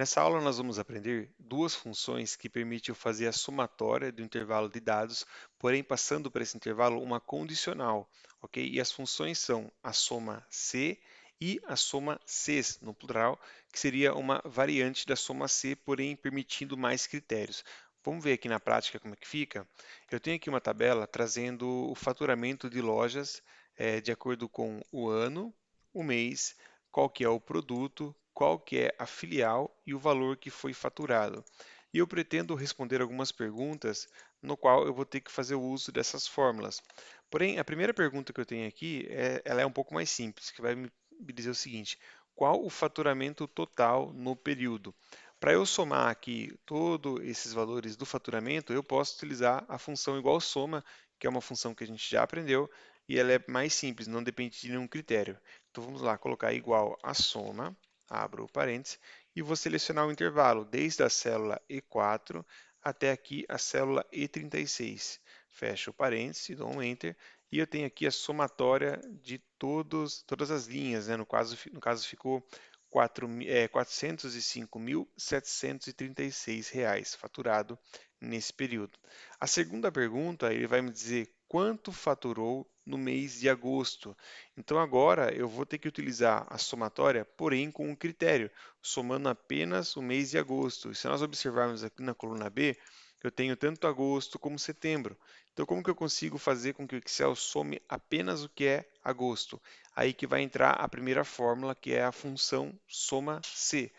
Nessa aula nós vamos aprender duas funções que permitem eu fazer a somatória do intervalo de dados, porém passando para esse intervalo uma condicional, ok? E as funções são a soma C e a soma Cs, no plural, que seria uma variante da soma C, porém permitindo mais critérios. Vamos ver aqui na prática como é que fica? Eu tenho aqui uma tabela trazendo o faturamento de lojas de acordo com o ano, o mês, qual que é o produto, qual que é a filial e o valor que foi faturado. E eu pretendo responder algumas perguntas no qual eu vou ter que fazer o uso dessas fórmulas. Porém, a primeira pergunta que eu tenho aqui, ela é um pouco mais simples, que vai me dizer o seguinte: qual o faturamento total no período? Para eu somar aqui todos esses valores do faturamento, eu posso utilizar a função igual soma, que é uma função que a gente já aprendeu, e ela é mais simples, não depende de nenhum critério. Então vamos lá, colocar igual a soma, abro o parênteses, e vou selecionar o intervalo desde a célula E4 até aqui a célula E36. Fecho o parênteses, dou um Enter, e eu tenho aqui a somatória de todas as linhas, né? No caso ficou R$ 405.736 faturado nesse período. A segunda pergunta, ele vai me dizer quanto faturou no mês de agosto. Então agora eu vou ter que utilizar a somatória, porém com um critério, somando apenas o mês de agosto. E se nós observarmos aqui na coluna B, eu tenho tanto agosto como setembro. Então como que eu consigo fazer com que o Excel some apenas o que é agosto? Aí que vai entrar a primeira fórmula, que é a função soma C.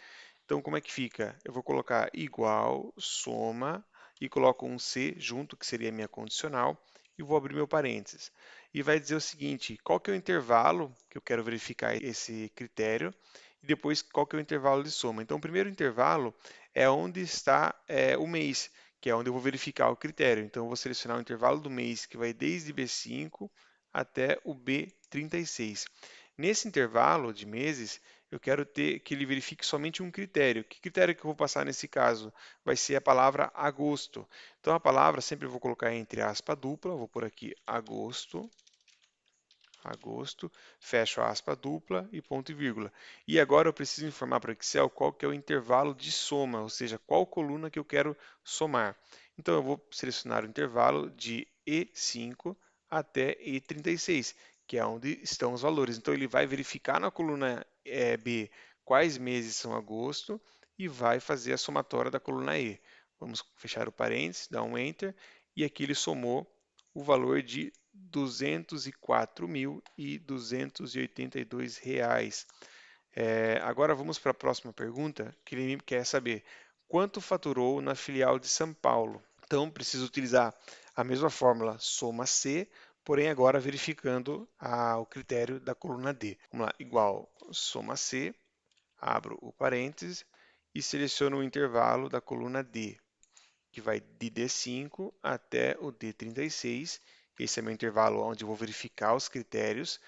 Então como é que fica? Eu vou colocar igual soma e coloco um C junto, que seria a minha condicional, e vou abrir meu parênteses. E vai dizer o seguinte, qual que é o intervalo que eu quero verificar esse critério, e depois qual que é o intervalo de soma. Então o primeiro intervalo é onde está o mês, que é onde eu vou verificar o critério. Então eu vou selecionar o intervalo do mês, que vai desde B5 até o B36. Nesse intervalo de meses, eu quero ter que ele verifique somente um critério. Que critério que eu vou passar nesse caso? Vai ser a palavra agosto. Então a palavra sempre eu vou colocar entre aspa dupla, vou por aqui agosto, agosto, fecho a aspa dupla e ponto e vírgula. E agora eu preciso informar para o Excel qual que é o intervalo de soma, ou seja, qual coluna que eu quero somar. Então eu vou selecionar o intervalo de E5 até E36, que é onde estão os valores. Então ele vai verificar na coluna B quais meses são agosto e vai fazer a somatória da coluna E. Vamos fechar o parênteses, dar um Enter, e aqui ele somou o valor de R$ 204.282. Agora vamos para a próxima pergunta, que ele quer saber quanto faturou na filial de São Paulo. Então, preciso utilizar a mesma fórmula soma C, porém agora verificando o critério da coluna D. Vamos lá, igual soma C, abro o parênteses e seleciono o intervalo da coluna D, que vai de D5 até o D36. Esse é meu intervalo onde eu vou verificar os critérios,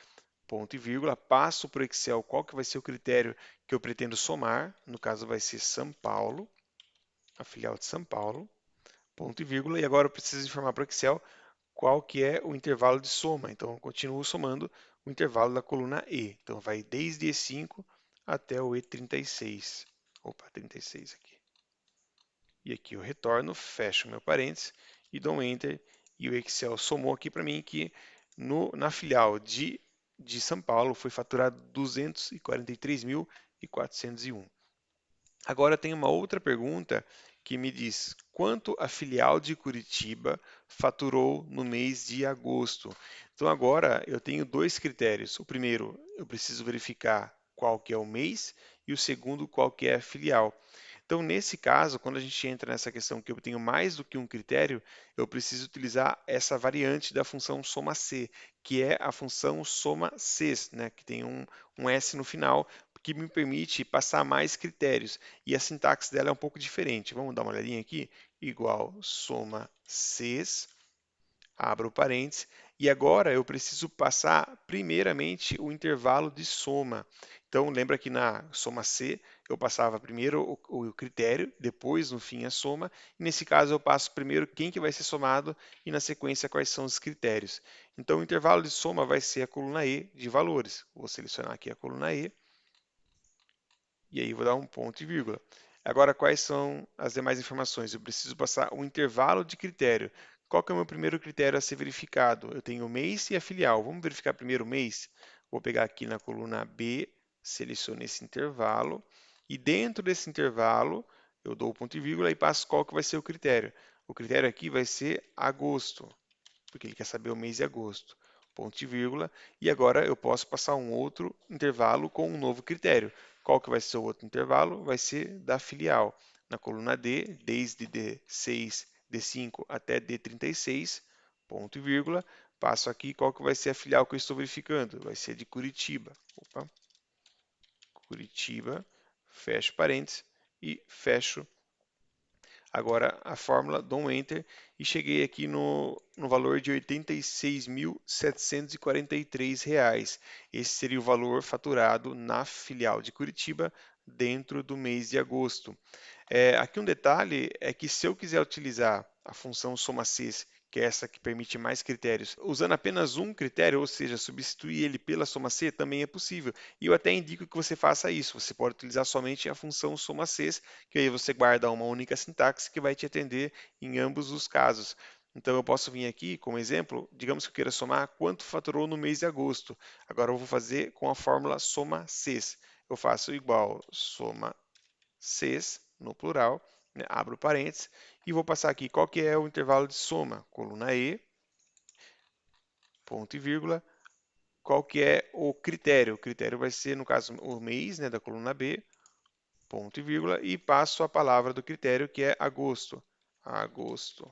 ponto e vírgula, passo para o Excel qual que vai ser o critério que eu pretendo somar, no caso vai ser São Paulo, a filial de São Paulo, ponto e vírgula, e agora eu preciso informar para o Excel qual que é o intervalo de soma, então eu continuo somando o intervalo da coluna E, então vai desde E5 até o E36, opa, 36 aqui. E aqui eu retorno, fecho meu parênteses e dou um Enter. E o Excel somou aqui para mim que na filial de São Paulo foi faturado 243.401. Agora tem uma outra pergunta que me diz quanto a filial de Curitiba faturou no mês de agosto. Então agora eu tenho dois critérios. O primeiro, eu preciso verificar qual que é o mês e o segundo, qual que é a filial. Então, nesse caso, quando a gente entra nessa questão que eu tenho mais do que um critério, eu preciso utilizar essa variante da função soma C, que é a função soma Cs, né, que tem um S no final, que me permite passar mais critérios. E a sintaxe dela é um pouco diferente. Vamos dar uma olhadinha aqui? Igual soma Cs, abro parênteses, e agora eu preciso passar primeiramente o intervalo de soma. Então, lembra que na soma C eu passava primeiro o critério, depois no fim a soma, e nesse caso eu passo primeiro quem que vai ser somado e na sequência quais são os critérios. Então, o intervalo de soma vai ser a coluna E de valores. Vou selecionar aqui a coluna E, e aí vou dar um ponto e vírgula. Agora, quais são as demais informações? Eu preciso passar um intervalo de critério. Qual que é o meu primeiro critério a ser verificado? Eu tenho o mês e a filial. Vamos verificar primeiro o mês? Vou pegar aqui na coluna B, seleciono esse intervalo, e dentro desse intervalo, eu dou o ponto e vírgula e passo qual que vai ser o critério. O critério aqui vai ser agosto, porque ele quer saber o mês de agosto. Ponto e vírgula. E agora eu posso passar um outro intervalo com um novo critério. Qual que vai ser o outro intervalo? Vai ser da filial. Na coluna D, desde D6, D5 até D36, ponto e vírgula. Passo aqui qual que vai ser a filial que eu estou verificando. Vai ser de Curitiba. Opa, Curitiba, fecho parênteses e fecho agora a fórmula, dou um Enter e cheguei aqui no valor de R$ 86.743. Esse seria o valor faturado na filial de Curitiba dentro do mês de agosto. Aqui um detalhe é que se eu quiser utilizar a função soma-cs, que é essa que permite mais critérios, usando apenas um critério, ou seja, substituir ele pela soma-c, também é possível. E eu até indico que você faça isso. Você pode utilizar somente a função soma-cs, que aí você guarda uma única sintaxe que vai te atender em ambos os casos. Então eu posso vir aqui, como exemplo, digamos que eu queira somar quanto faturou no mês de agosto. Agora eu vou fazer com a fórmula soma-cs. Eu faço igual soma Cs, no plural, né, abro parênteses, e vou passar aqui qual que é o intervalo de soma, coluna E, ponto e vírgula, qual que é o critério vai ser, no caso, o mês, né, da coluna B, ponto e vírgula, e passo a palavra do critério, que é agosto, agosto,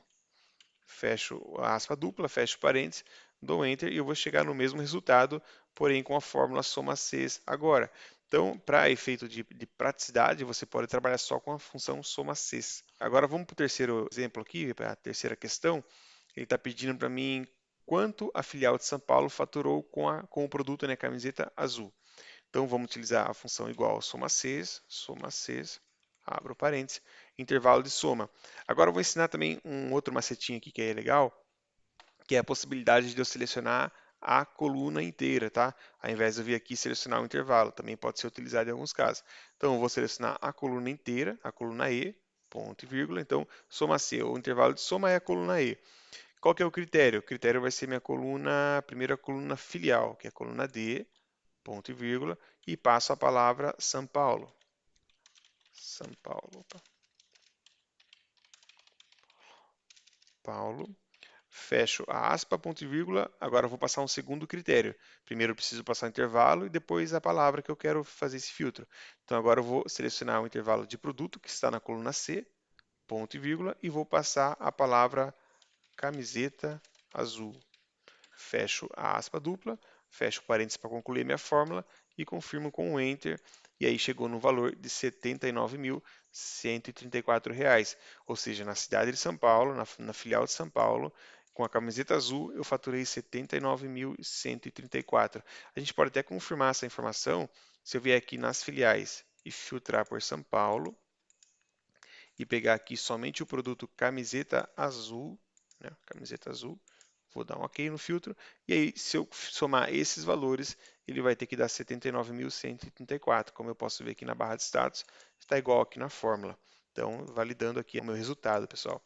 fecho a aspa dupla, fecho parênteses, dou Enter e eu vou chegar no mesmo resultado, porém com a fórmula soma Cs agora. Então, para efeito de praticidade, você pode trabalhar só com a função soma Cs. Agora vamos para o terceiro exemplo aqui, para a terceira questão. Ele está pedindo para mim quanto a filial de São Paulo faturou com o produto, né, camiseta azul. Então vamos utilizar a função igual soma Cs, abro parênteses, intervalo de soma. Agora eu vou ensinar também um outro macetinho aqui que é legal, que é a possibilidade de eu selecionar a coluna inteira, tá? Ao invés de eu vir aqui selecionar o intervalo, também pode ser utilizado em alguns casos. Então eu vou selecionar a coluna inteira, a coluna E, ponto e vírgula. Então soma C, o intervalo de soma é a coluna E. Qual que é o critério? O critério vai ser minha coluna, a primeira coluna filial, que é a coluna D, ponto e vírgula, e passo a palavra São Paulo. São Paulo, opa. Paulo, fecho a aspa, ponto e vírgula, agora eu vou passar um segundo critério. Primeiro eu preciso passar o intervalo e depois a palavra que eu quero fazer esse filtro. Então agora eu vou selecionar o intervalo de produto que está na coluna C, ponto e vírgula, e vou passar a palavra camiseta azul. Fecho a aspa dupla, fecho parênteses para concluir minha fórmula e confirmo com o Enter. E aí chegou no valor de R$ 79.134. Ou seja, na cidade de São Paulo, na filial de São Paulo, com a camiseta azul, eu faturei R$ 79.134. A gente pode até confirmar essa informação se eu vier aqui nas filiais e filtrar por São Paulo e pegar aqui somente o produto camiseta azul, né, camiseta azul, vou dar um OK no filtro, e aí se eu somar esses valores, ele vai ter que dar 79.134, como eu posso ver aqui na barra de status, está igual aqui na fórmula. Então, validando aqui o meu resultado, pessoal.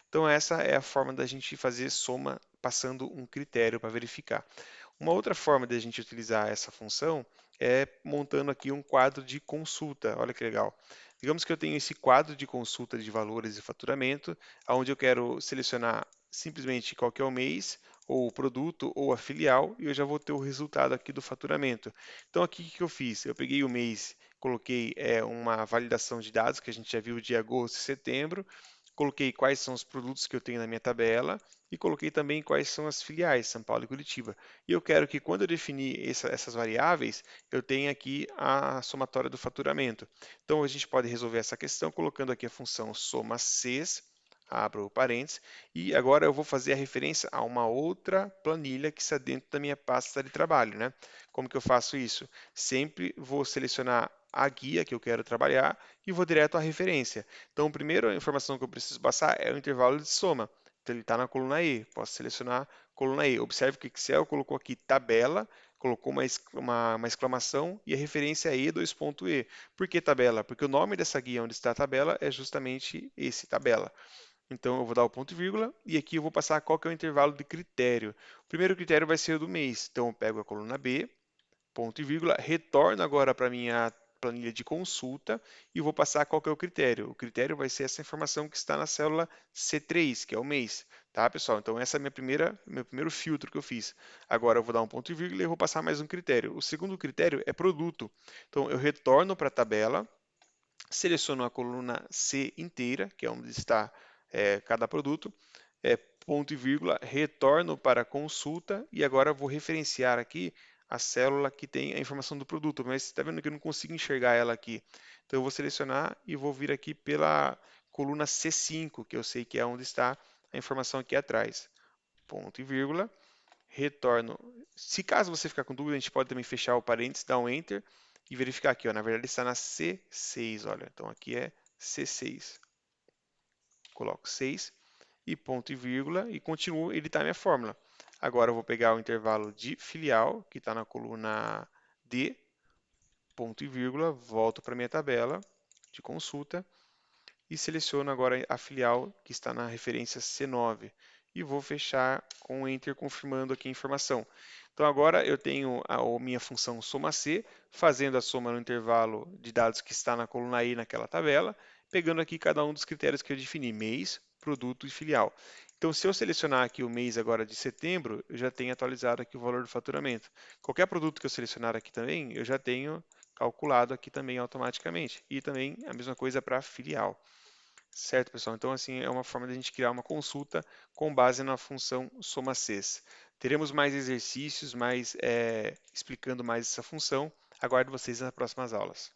Então, essa é a forma da gente fazer soma passando um critério para verificar. Uma outra forma de a gente utilizar essa função é montando aqui um quadro de consulta. Olha que legal. Digamos que eu tenho esse quadro de consulta de valores e faturamento, onde eu quero selecionar simplesmente qual que é o mês, ou o produto, ou a filial, e eu já vou ter o resultado aqui do faturamento. Então aqui o que eu fiz? Eu peguei o mês, coloquei uma validação de dados, que a gente já viu de agosto e setembro, coloquei quais são os produtos que eu tenho na minha tabela, e coloquei também quais são as filiais, São Paulo e Curitiba. E eu quero que quando eu definir essas variáveis, eu tenha aqui a somatória do faturamento. Então a gente pode resolver essa questão colocando aqui a função soma Cs, abro parênteses, e agora eu vou fazer a referência a uma outra planilha que está dentro da minha pasta de trabalho, né? Como que eu faço isso? Sempre vou selecionar a guia que eu quero trabalhar e vou direto à referência. Então, a primeira informação que eu preciso passar é o intervalo de soma. Então, ele está na coluna E. Posso selecionar coluna E. Observe que o Excel colocou aqui tabela colocou uma exclamação e a referência é E2.E. Por que tabela? Porque o nome dessa guia onde está a tabela é justamente esse, tabela. Então eu vou dar o ponto e vírgula e aqui eu vou passar qual que é o intervalo de critério. O primeiro critério vai ser o do mês. Então eu pego a coluna B, ponto e vírgula, retorno agora para a minha planilha de consulta e vou passar qual que é o critério. O critério vai ser essa informação que está na célula C3, que é o mês, tá, pessoal? Então essa é a meu primeiro filtro que eu fiz. Agora eu vou dar um ponto e vírgula e vou passar mais um critério. O segundo critério é produto. Então eu retorno para a tabela, seleciono a coluna C inteira, que é onde está cada produto, ponto e vírgula, retorno para a consulta e agora vou referenciar aqui a célula que tem a informação do produto, mas você está vendo que eu não consigo enxergar ela aqui. Então eu vou selecionar e vou vir aqui pela coluna C5, que eu sei que é onde está a informação aqui atrás. Ponto e vírgula, retorno. Se caso você ficar com dúvida, a gente pode também fechar o parênteses, dar um Enter e verificar aqui, ó, na verdade está na C6, olha, então aqui é C6. Coloco 6 e ponto e vírgula e continuo editar minha fórmula. Agora eu vou pegar o intervalo de filial, que está na coluna D, ponto e vírgula, volto para minha tabela de consulta e seleciono agora a filial que está na referência C9 e vou fechar com o Enter confirmando aqui a informação. Então agora eu tenho a minha função soma C, fazendo a soma no intervalo de dados que está na coluna E naquela tabela, pegando aqui cada um dos critérios que eu defini, mês, produto e filial. Então, se eu selecionar aqui o mês agora de setembro, eu já tenho atualizado aqui o valor do faturamento. Qualquer produto que eu selecionar aqui também, eu já tenho calculado aqui também automaticamente. E também a mesma coisa para filial. Certo, pessoal? Então, assim, é uma forma de a gente criar uma consulta com base na função soma-ces. Teremos mais exercícios, explicando mais essa função. Aguardo vocês nas próximas aulas.